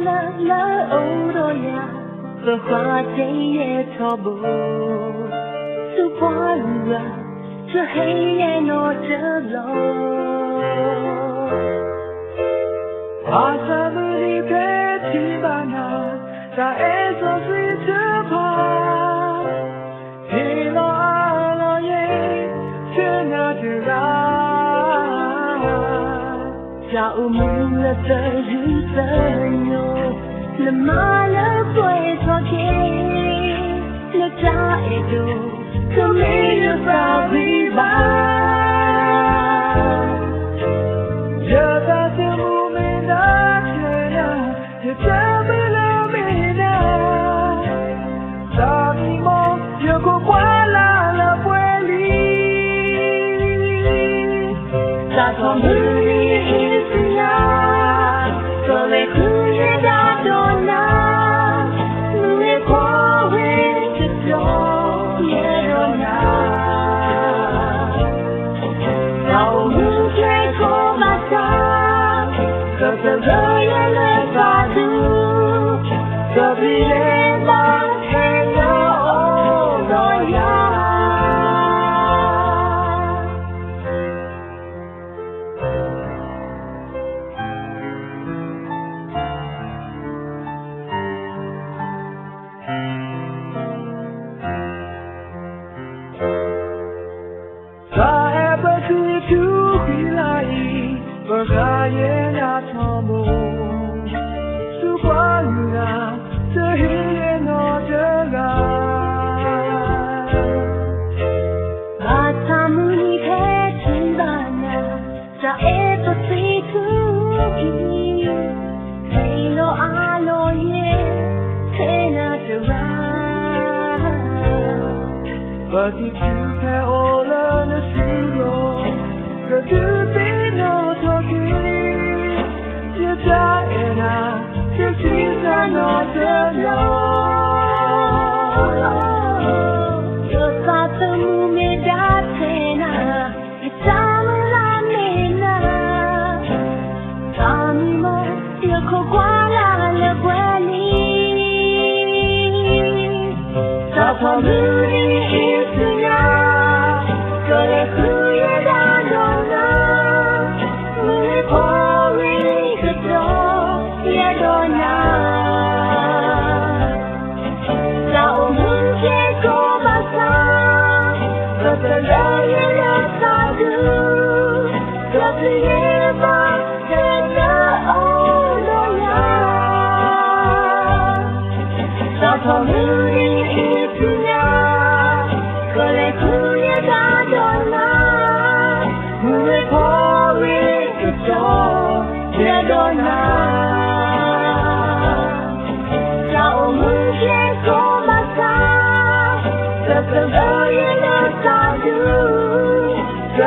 了欧呀，不花钱也错不，是花了这黑夜挪着路。阿萨姆里佩提巴纳，在爱索水这旁，提罗阿罗耶，这那的拉。找木了的日子哟，了马了会错开，了扎一度，可没有啥地方。这大节目没那天呀，也真没了没了，大迷梦有过挂啦了回里，大错木里。我也那场梦，是关于那这黑夜挪着来。阿萨姆尼佩提巴纳，在爱索水出去，黑罗阿罗耶，黑那的拉。我的去开欧了那西罗，可是被那错给。这心上那着路，有啥子木没打开呢？也咱们拉没呢？咱们有口挂啦了怪你，早跑路的意思呀，可来苦也打动了，没破为个种。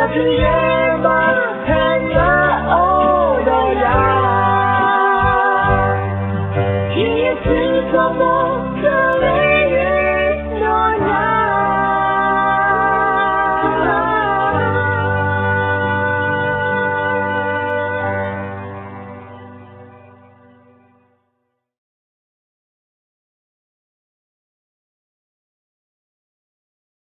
这夜吧。